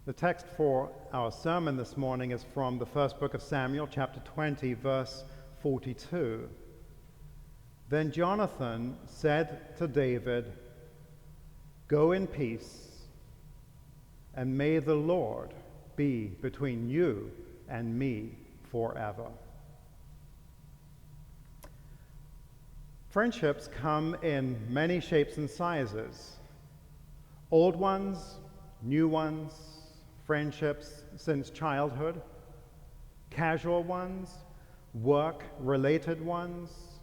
The text for our sermon this morning is from the first book of Samuel, chapter 20, verse 42. Then Jonathan said to David, "Go in peace, and may the Lord be between you and me forever." Friendships come in many shapes and sizes. Old ones, new ones, friendships since childhood, casual ones, work-related ones,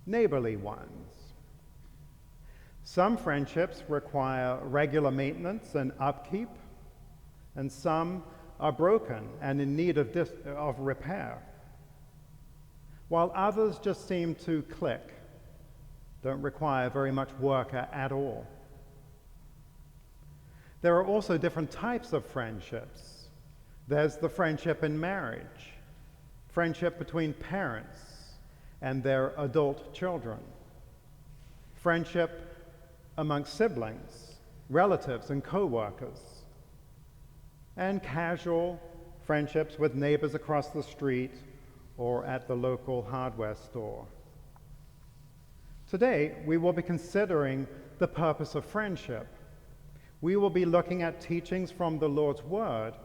neighborly ones. Some friendships require regular maintenance and upkeep, and some are broken and in need of repair, while others just seem to click, don't require very much work at all. There are also different types of friendships. There's the friendship in marriage, friendship between parents and their adult children, friendship among siblings, relatives, and co-workers, and casual friendships with neighbors across the street or at the local hardware store. Today, we will be considering the purpose of friendship. We will be looking at teachings from the Lord's Word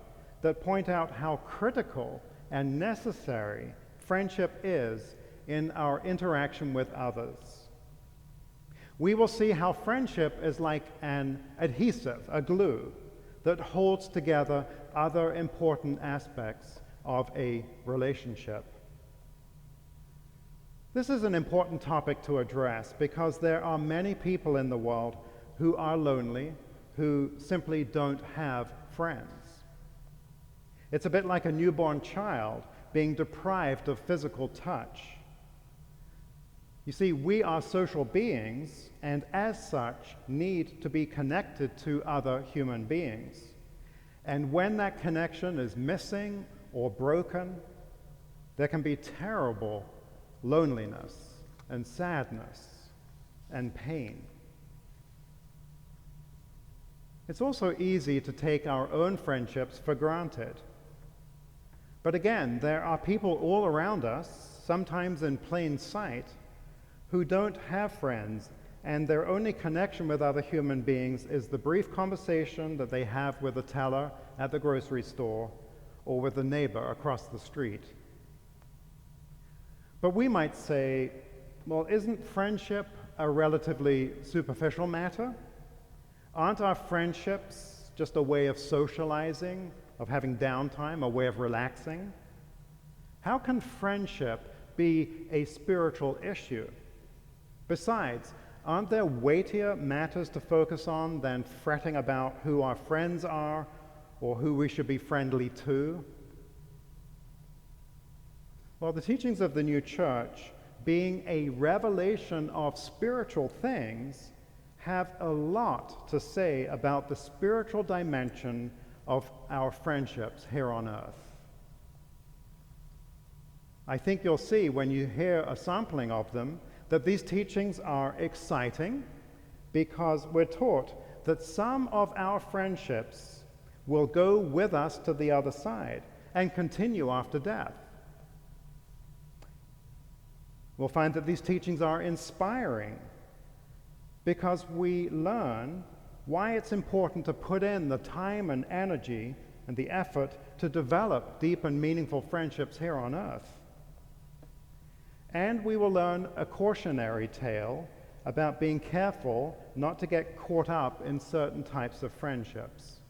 that point out how critical and necessary friendship is in our interaction with others. We will see how friendship is like an adhesive, a glue, that holds together other important aspects of a relationship. This is an important topic to address because there are many people in the world who are lonely, who simply don't have friends. It's a bit like a newborn child being deprived of physical touch. You see, we are social beings, and as such, need to be connected to other human beings. And when that connection is missing or broken, there can be terrible loneliness and sadness and pain. It's also easy to take our own friendships for granted. But again, there are people all around us, sometimes in plain sight, who don't have friends, and their only connection with other human beings is the brief conversation that they have with the teller at the grocery store or with the neighbor across the street. But we might say, well, isn't friendship a relatively superficial matter? Aren't our friendships just a way of socializing, of having downtime, a way of relaxing? How can friendship be a spiritual issue? Besides, aren't there weightier matters to focus on than fretting about who our friends are or who we should be friendly to? Well, the teachings of the new church, being a revelation of spiritual things, have a lot to say about the spiritual dimension of our friendships here on earth. I think you'll see when you hear a sampling of them that these teachings are exciting because we're taught that some of our friendships will go with us to the other side and continue after death. We'll find that these teachings are inspiring because we learn why it's important to put in the time and energy and the effort to develop deep and meaningful friendships here on earth. And we will learn a cautionary tale about being careful not to get caught up in certain types of friendships.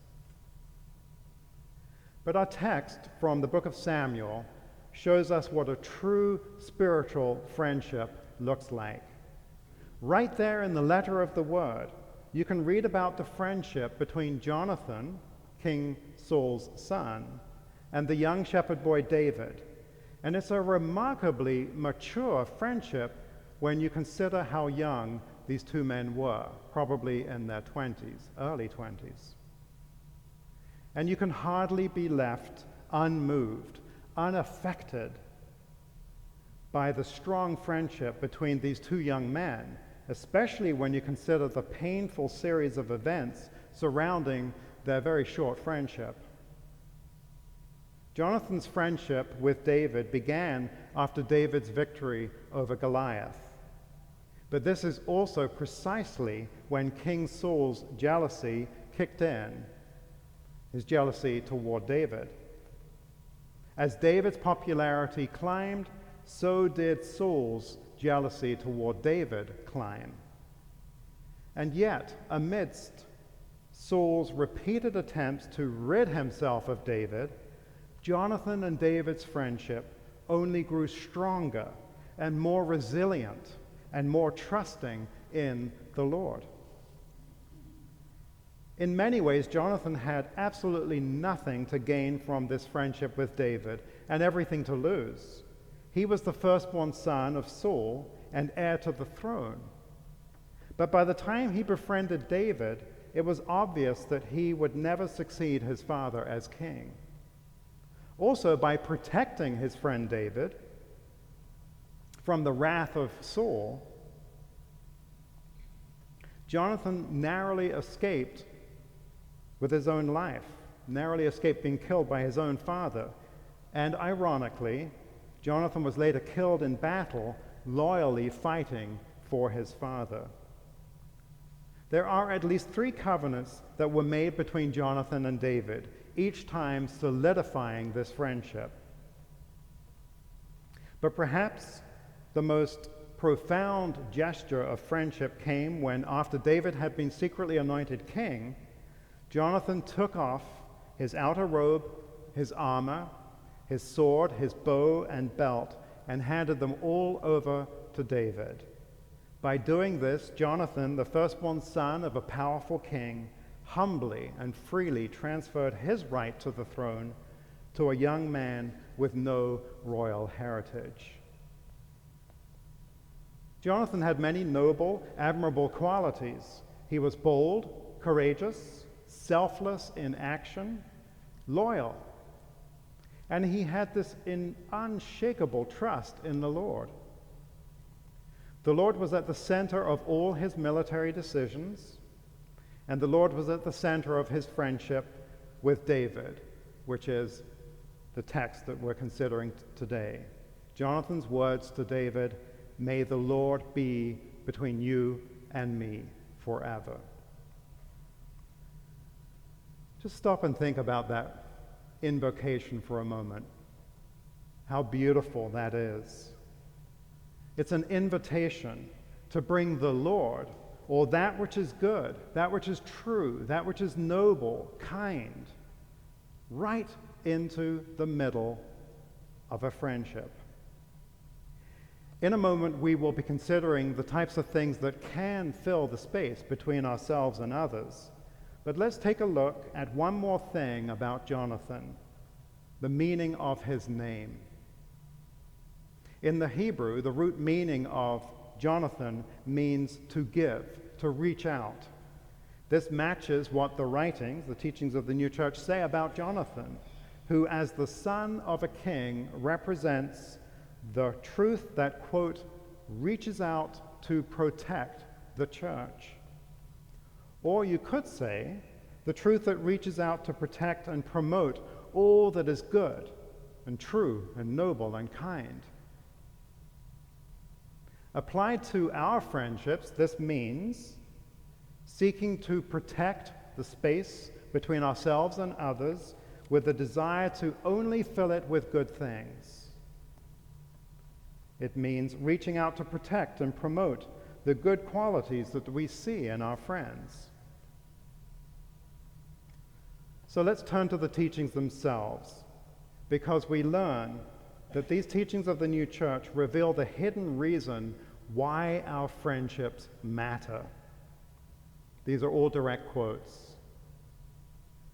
But our text from the book of Samuel shows us what a true spiritual friendship looks like. Right there in the letter of the word, you can read about the friendship between Jonathan, King Saul's son, and the young shepherd boy David. And it's a remarkably mature friendship when you consider how young these two men were, probably in their 20s, early 20s. And you can hardly be left unmoved, unaffected by the strong friendship between these two young men, especially when you consider the painful series of events surrounding their very short friendship. Jonathan's friendship with David began after David's victory over Goliath. But this is also precisely when King Saul's jealousy kicked in, his jealousy toward David. As David's popularity climbed, so did Saul's jealousy toward David climb. And yet, amidst Saul's repeated attempts to rid himself of David, Jonathan and David's friendship only grew stronger and more resilient and more trusting in the Lord. In many ways, Jonathan had absolutely nothing to gain from this friendship with David and everything to lose. He was the firstborn son of Saul and heir to the throne. But by the time he befriended David, it was obvious that he would never succeed his father as king. Also, by protecting his friend David from the wrath of Saul, Jonathan narrowly escaped with his own life, narrowly escaped being killed by his own father. And ironically, Jonathan was later killed in battle, loyally fighting for his father. There are at least 3 covenants that were made between Jonathan and David, each time solidifying this friendship. But perhaps the most profound gesture of friendship came when, after David had been secretly anointed king, Jonathan took off his outer robe, his armor, his sword, his bow and belt, and handed them all over to David. By doing this, Jonathan, the firstborn son of a powerful king, humbly and freely transferred his right to the throne to a young man with no royal heritage. Jonathan had many noble, admirable qualities. He was bold, courageous, selfless in action, loyal, and he had this unshakable trust in the Lord. The Lord was at the center of all his military decisions, and the Lord was at the center of his friendship with David, which is the text that we're considering today. Jonathan's words to David, "May the Lord be between you and me forever." Just stop and think about that invocation for a moment. How beautiful that is. It's an invitation to bring the Lord, or that which is good, that which is true, that which is noble, kind, right into the middle of a friendship. In a moment, we will be considering the types of things that can fill the space between ourselves and others. But let's take a look at one more thing about Jonathan, the meaning of his name. In the Hebrew, the root meaning of Jonathan means to give, to reach out. This matches what the writings, the teachings of the New Church say about Jonathan, who as the son of a king represents the truth that, quote, reaches out to protect the church. Or you could say, the truth that reaches out to protect and promote all that is good and true and noble and kind. Applied to our friendships, this means seeking to protect the space between ourselves and others with the desire to only fill it with good things. It means reaching out to protect and promote the good qualities that we see in our friends. So let's turn to the teachings themselves, because we learn that these teachings of the new church reveal the hidden reason why our friendships matter. These are all direct quotes.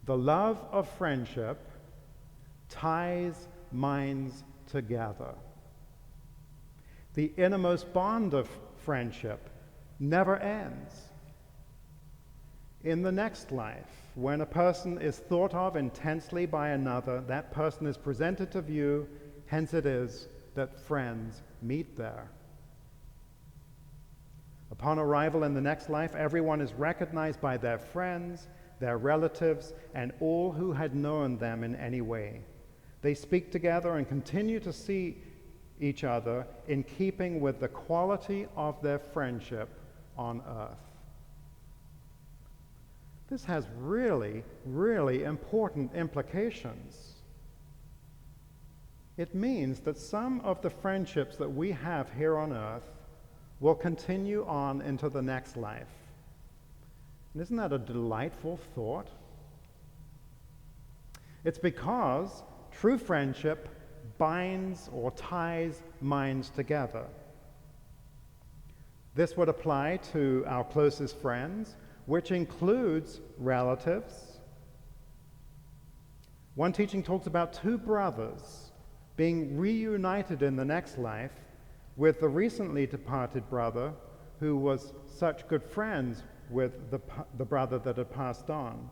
The love of friendship ties minds together. The innermost bond of friendship never ends. In the next life, when a person is thought of intensely by another, that person is presented to view. Hence it is that friends meet there. Upon arrival in the next life, everyone is recognized by their friends, their relatives, and all who had known them in any way. They speak together and continue to see each other in keeping with the quality of their friendship on earth. This has really, really important implications. It means that some of the friendships that we have here on earth will continue on into the next life. And isn't that a delightful thought? It's because true friendship binds or ties minds together. This would apply to our closest friends, which includes relatives. One teaching talks about two brothers being reunited in the next life with the recently departed brother who was such good friends with the brother that had passed on,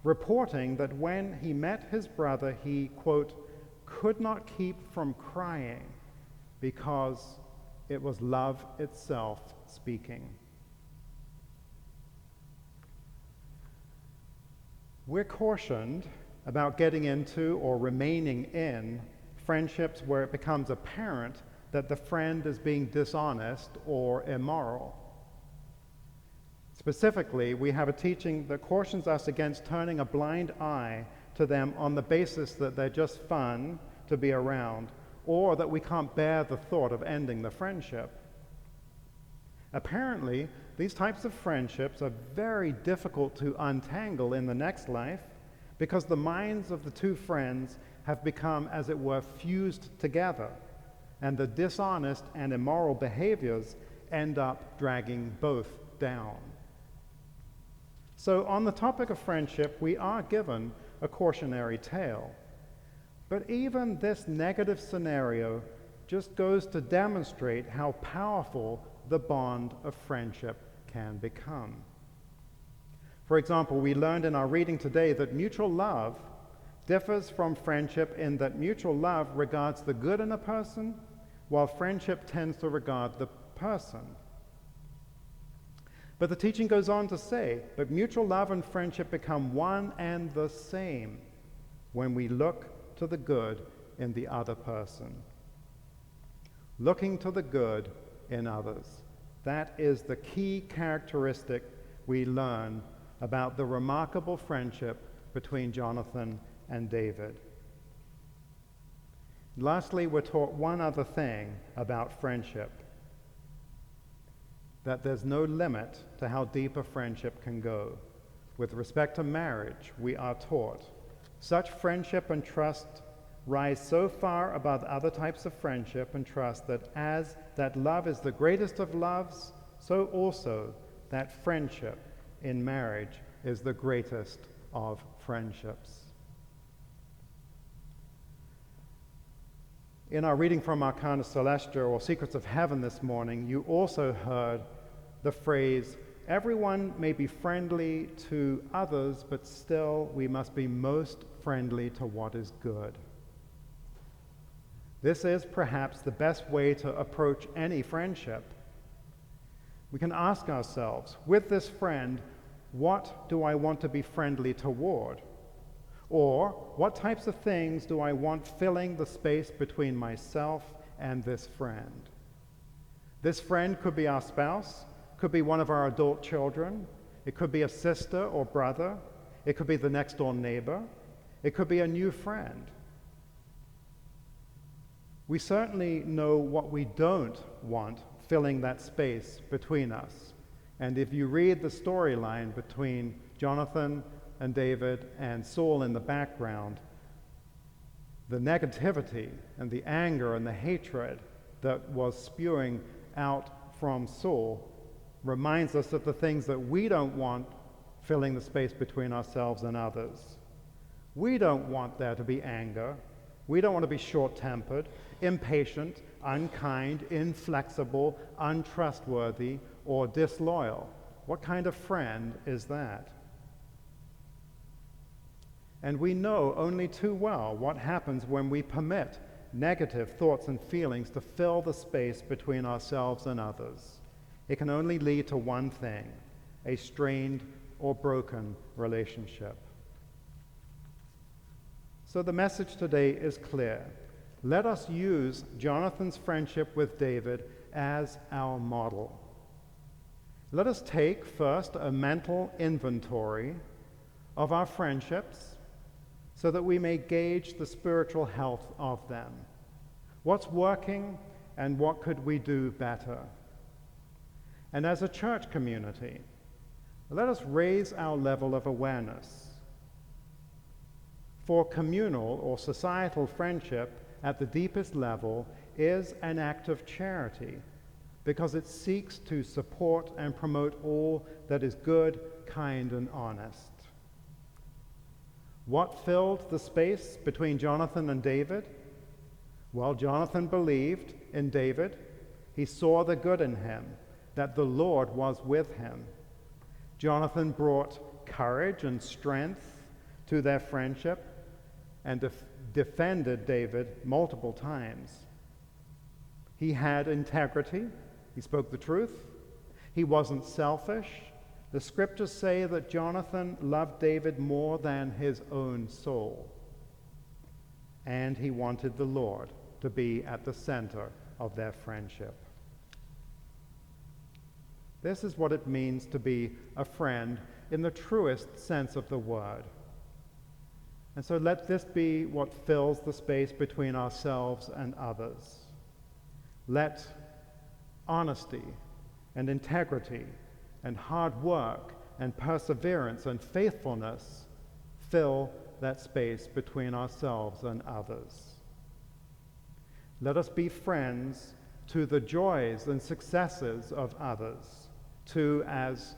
reporting that when he met his brother, he, quote, could not keep from crying because it was love itself speaking. We're cautioned about getting into or remaining in friendships where it becomes apparent that the friend is being dishonest or immoral. Specifically, we have a teaching that cautions us against turning a blind eye to them on the basis that they're just fun to be around, or that we can't bear the thought of ending the friendship. Apparently, these types of friendships are very difficult to untangle in the next life because the minds of the two friends have become, as it were, fused together, and the dishonest and immoral behaviors end up dragging both down. So on the topic of friendship, we are given a cautionary tale. But even this negative scenario just goes to demonstrate how powerful the bond of friendship can become. For example, we learned in our reading today that mutual love differs from friendship in that mutual love regards the good in a person, while friendship tends to regard the person. But the teaching goes on to say, but mutual love and friendship become one and the same when we look to the good in the other person. Looking to the good in others. That is the key characteristic we learn about the remarkable friendship between Jonathan and David. Lastly, we're taught one other thing about friendship, that there's no limit to how deep a friendship can go. With respect to marriage, we are taught such friendship and trust rise so far above other types of friendship and trust that as that love is the greatest of loves, so also that friendship in marriage is the greatest of friendships. In our reading from Arcana Caelestia, or Secrets of Heaven this morning, you also heard the phrase, everyone may be friendly to others, but still we must be most friendly to what is good. This is perhaps the best way to approach any friendship. We can ask ourselves, with this friend, what do I want to be friendly toward? Or what types of things do I want filling the space between myself and this friend? This friend could be our spouse, could be one of our adult children, it could be a sister or brother, it could be the next door neighbor, it could be a new friend. We certainly know what we don't want filling that space between us. And if you read the storyline between Jonathan and David and Saul in the background, the negativity and the anger and the hatred that was spewing out from Saul reminds us of the things that we don't want filling the space between ourselves and others. We don't want there to be anger. We don't want to be short-tempered, impatient, unkind, inflexible, untrustworthy, or disloyal. What kind of friend is that? And we know only too well what happens when we permit negative thoughts and feelings to fill the space between ourselves and others. It can only lead to one thing, a strained or broken relationship. So the message today is clear. Let us use Jonathan's friendship with David as our model. Let us take first a mental inventory of our friendships so that we may gauge the spiritual health of them. What's working and what could we do better? And as a church community, let us raise our level of awareness. For communal or societal friendship at the deepest level is an act of charity because it seeks to support and promote all that is good, kind, and honest. What filled the space between Jonathan and David? Well, Jonathan believed in David. He saw the good in him, that the Lord was with him. Jonathan brought courage and strength to their friendship and defended David multiple times. He had integrity. He spoke the truth. He wasn't selfish. The scriptures say that Jonathan loved David more than his own soul. And he wanted the Lord to be at the center of their friendship. This is what it means to be a friend in the truest sense of the word. And so let this be what fills the space between ourselves and others. Let honesty and integrity and hard work and perseverance and faithfulness fill that space between ourselves and others. Let us be friends to the joys and successes of others, to, as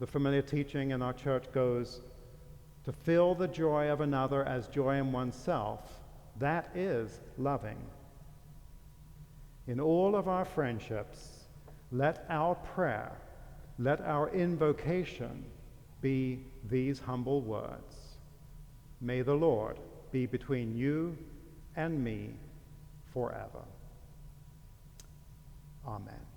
the familiar teaching in our church goes, to feel the joy of another as joy in oneself. That is loving. In all of our friendships, let our prayer, let our invocation be these humble words. May the Lord be between you and me forever. Amen.